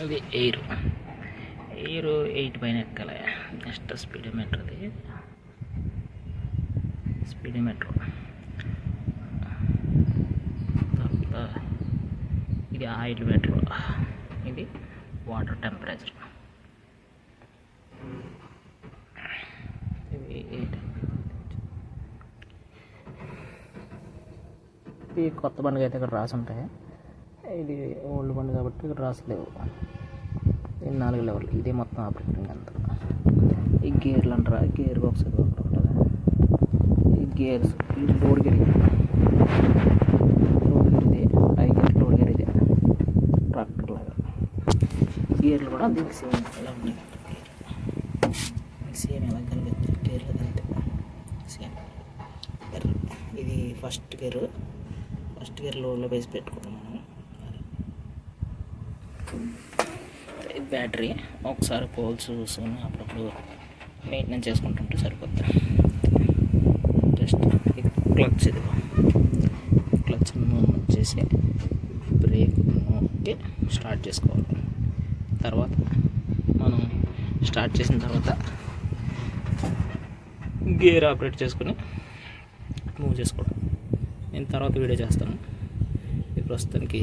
ఇది ఎయిర్ 8 పైన ఎక్కాలి. నెక్స్ట్ స్పీడోమీటర్, తర్వాత ఇది ఆయిల్ మీటర్, ఇది వాటర్ టెంపరేచర్. ఇది కొత్త బండికి అయితే ఇక్కడ రాసి ఉంటాయి. ఇది ఓల్డ్ బండి కాబట్టి ఇక్కడ రాసలేవు. ఇది 4 లెవెల్. ఇదే మొత్తం ఆపరేటింగ్ అంతా. ఈ గేర్లు అంటారా, గేర్ బాక్స్ ఒకటి ఉంటుంది. ఈ గేర్స్, ఇది లోడ్ గేర్, ఇది హై గేర్, లోడ్ గేర్, ఇది ట్రాక్టర్ లాగా. గేర్లు కూడా దీనికి సేమ్ ఎలా ఉన్నాయి, సేమ్ ఎలా కలిగితే గేర్లు కలితే సేమ్. ఇది ఫస్ట్ గేర్ లోడ్లో వేసి పెట్టుకున్నాం మనం. ఇది బ్యాటరీ. ఒకసారి పోల్స్ చూసుకుని అప్పుడప్పుడు మెయింటెనెన్స్ చేసుకుంటుంటే సరిపోతుంది. జస్ట్ ఇది క్లచ్, ఇది క్లచ్ మూవ్ చేసి బ్రేక్ మూవ్కి స్టార్ట్ చేసుకోవాలి. తర్వాత మనం స్టార్ట్ చేసిన తర్వాత గేర్ ఆపరేట్ చేసుకుని మూవ్ చేసుకోవడం. నేను తర్వాత వీడియో చేస్తాను. ఈ ప్రస్తుతానికి